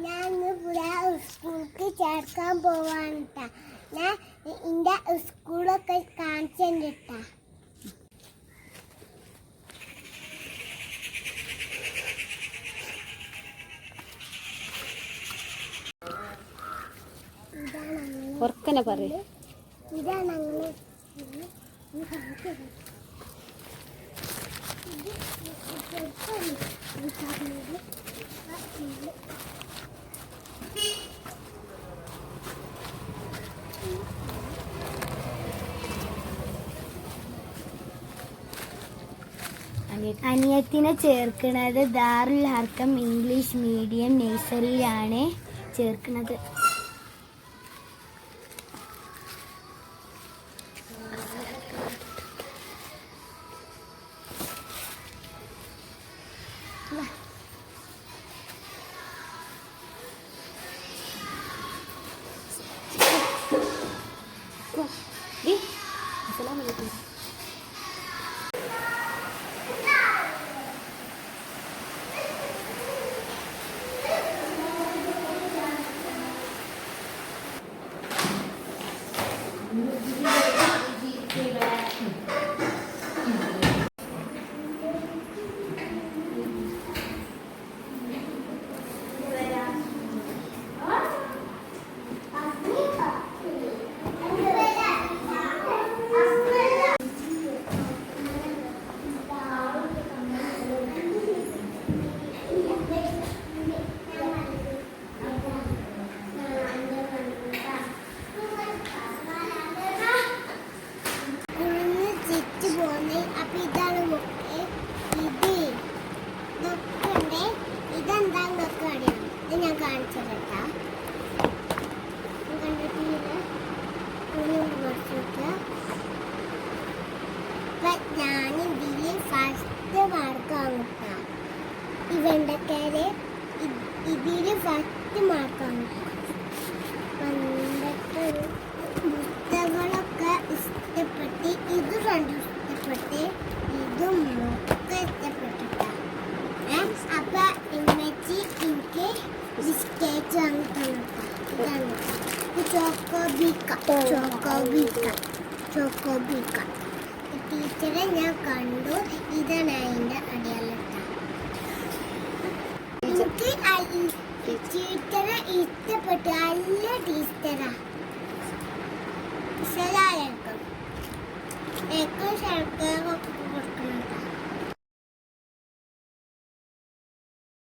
ഞാൻ സ്കൂൾക്ക് ചേർക്കാൻ പോവാനിട്ടാ. ഞാൻ എൻ്റെ സ്കൂളൊക്കെ കാണിച്ചിട്ടാ. ഉറക്കനെ പറയും. ഇതാണ് അങ്ങനെ അനിയത്തിനെ ചേർക്കുന്നത് ദാറുൽ ഹർക്കം ഇംഗ്ലീഷ് മീഡിയം നഴ്സറിയിലാണ് ചേർക്കുന്നത്. ഞാൻ കാണിച്ചതാ. ഞാൻ ഇതില് ഫസ്റ്റ് മാർക്കാണ് കിട്ടാ. ഈ വെണ്ടക്കാര് ഇതില് ഫസ്റ്റ് മാർക്കാണ്. മുട്ടകളൊക്കെ ഇഷ്ടപ്പെട്ട്, ഇത് കണ്ടു ഇഷ്ടപ്പെട്ട്, ഇതും ഒക്കെ ഇഷ്ടപ്പെട്ടിട്ടാ. അപ്പൊ ഇമ്മച്ചി എനിക്ക് ബിസ്ക്കറ്റ് വാങ്ങി തന്നിട്ടാ. ഇതാണ് ചോക്കോബിക്ക. ടീച്ചറെ ഞാൻ കണ്ടു. ഇതാണ് അതിന്റെ അടയാളട്ട. എനിക്ക് ടീച്ചറെ ഇഷ്ടപ്പെട്ടു. നല്ല ടീച്ചറാ. ഏറ്റവും